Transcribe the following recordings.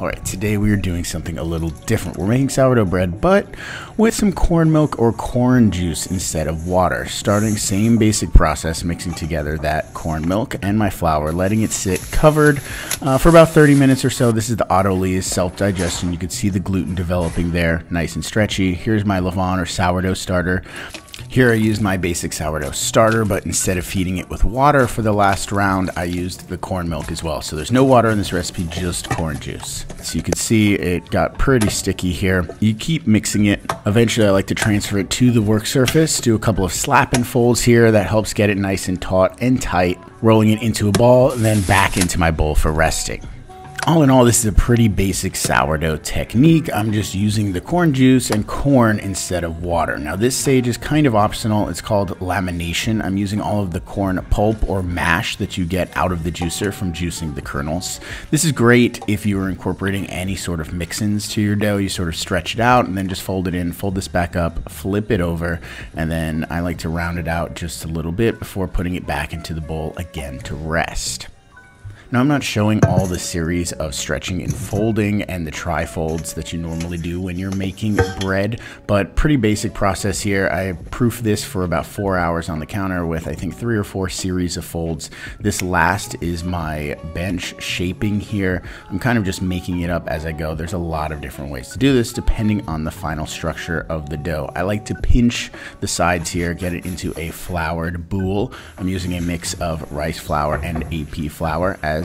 Alright, today we are doing something a little different. We're making sourdough bread, but with some corn milk or corn juice instead of water. Starting same basic process, mixing together that corn milk and my flour, letting it sit covered for about 30 minutes or so. This is the Autolyse self-digestion. You can see the gluten developing there, nice and stretchy. Here's my Levain or sourdough starter. Here I used my basic sourdough starter, but instead of feeding it with water for the last round, I used the corn milk as well. So there's no water in this recipe, just corn juice. So you can see it got pretty sticky here. You keep mixing it. Eventually I like to transfer it to the work surface, do a couple of slap and folds here. That helps get it nice and taut and tight, rolling it into a ball and then back into my bowl for resting. All in all, this is a pretty basic sourdough technique. I'm just using the corn juice and corn instead of water. Now this stage is kind of optional. It's called lamination. I'm using all of the corn pulp or mash that you get out of the juicer from juicing the kernels. This is great if you are incorporating any sort of mix-ins to your dough. You sort of stretch it out and then just fold it in, fold this back up, flip it over, and then I like to round it out just a little bit before putting it back into the bowl again to rest. Now I'm not showing all the series of stretching and folding and the tri-folds that you normally do when you're making bread, but pretty basic process here. I proofed this for about 4 hours on the counter with I think 3 or 4 series of folds. This last is my bench shaping here. I'm kind of just making it up as I go. There's a lot of different ways to do this depending on the final structure of the dough. I like to pinch the sides here, get it into a floured boule. I'm using a mix of rice flour and AP flour as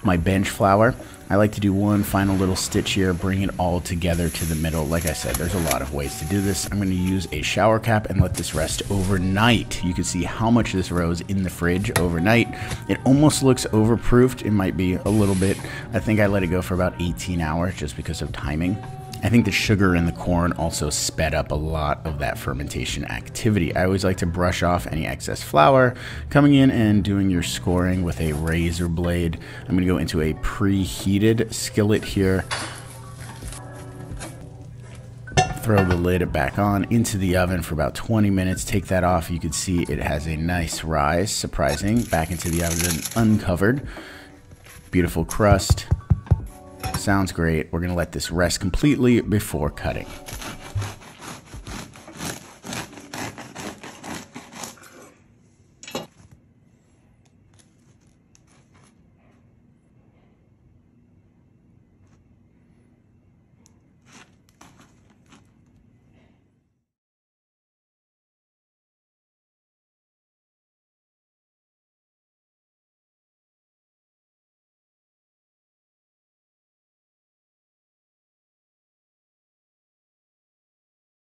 my bench flour. I like to do one final little stitch here, bring it all together to the middle. Like I said, there's a lot of ways to do this. I'm going to use a shower cap and let this rest overnight. You can see how much this rose in the fridge overnight. It almost looks overproofed. It might be a little bit. I think I let it go for about 18 hours just because of timing. I think the sugar in the corn also sped up a lot of that fermentation activity. I always like to brush off any excess flour, coming in and doing your scoring with a razor blade. I'm going to go into a preheated skillet here. Throw the lid back on into the oven for about 20 minutes. Take that off. You can see it has a nice rise, surprising. Back into the oven uncovered. Beautiful crust. Sounds great. We're going to let this rest completely before cutting.